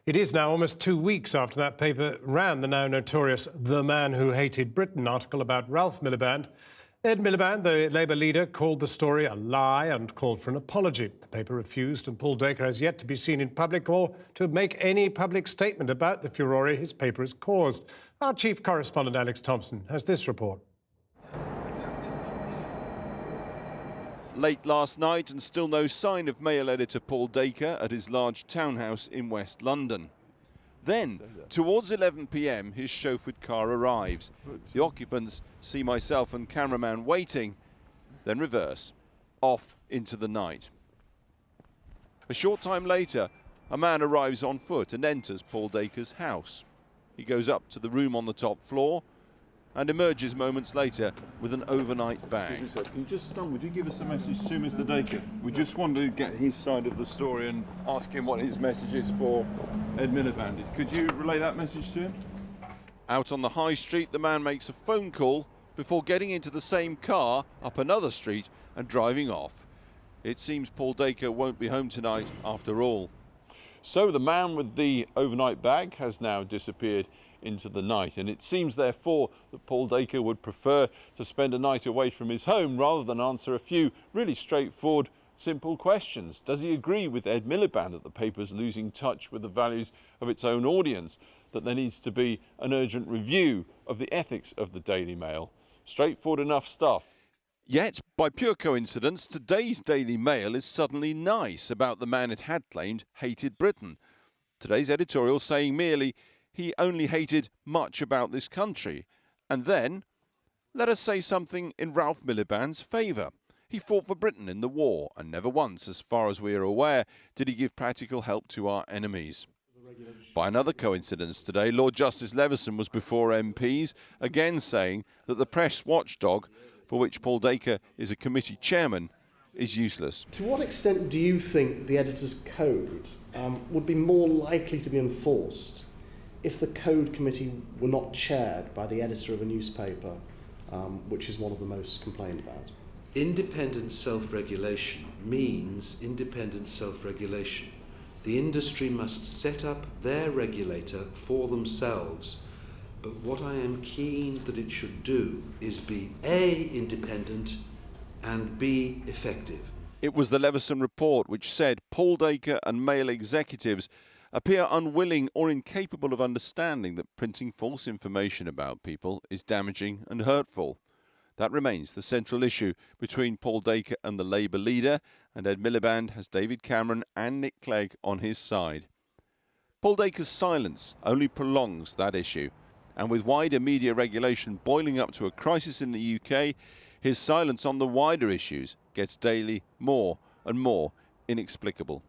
It is now almost 2 weeks after that paper ran the now notorious "The Man Who Hated Britain" article about Ralph Miliband. Ed Miliband, the Labour leader, called the story a lie and called for an apology. The paper refused, and Paul Dacre has yet to be seen in public or to make any public statement about the furore his paper has caused. Our chief correspondent, Alex Thompson, has this report. Late last night and still no sign of Mail editor Paul Dacre at his large townhouse in West London. Then, towards 11 p.m, his chauffeured car arrives. The occupants see myself and cameraman waiting, then reverse, off into the night. A short time later, a man arrives on foot and enters Paul Dacre's house. He goes up to the room on the top floor and emerges moments later with an overnight bag. Can you just stand? Would you give us a message to Mr. Dacre? We just want to get his side of the story and ask him what his message is for Ed Miliband. Could you relay that message to him? Out on the high street, the man makes a phone call before getting into the same car up another street and driving off. It seems Paul Dacre won't be home tonight after all. So the man with the overnight bag has now disappeared into the night, and it seems therefore that Paul Dacre would prefer to spend a night away from his home rather than answer a few really straightforward, simple questions. Does he agree with Ed Miliband that the paper's losing touch with the values of its own audience, that there needs to be an urgent review of the ethics of the Daily Mail? Straightforward enough stuff. Yet, by pure coincidence, today's Daily Mail is suddenly nice about the man it had claimed hated Britain. Today's editorial saying merely he only hated much about this country. And then, let us say something in Ralph Miliband's favour. He fought for Britain in the war, and never once, as far as we are aware, did he give practical help to our enemies. By another coincidence today, Lord Justice Leveson was before MPs, again saying that the press watchdog, for which Paul Dacre is a committee chairman, is useless. To what extent do you think the editor's code would be more likely to be enforced if the code committee were not chaired by the editor of a newspaper, which is one of the most complained about? Independent self-regulation means independent self-regulation. The industry must set up their regulator for themselves. But what I am keen that it should do is be A, independent, and B, effective. It was the Leveson report which said Paul Dacre and Mail executives appear unwilling or incapable of understanding that printing false information about people is damaging and hurtful. That remains the central issue between Paul Dacre and the Labour leader, and Ed Miliband has David Cameron and Nick Clegg on his side. Paul Dacre's silence only prolongs that issue, and with wider media regulation boiling up to a crisis in the UK, his silence on the wider issues gets daily more and more inexplicable.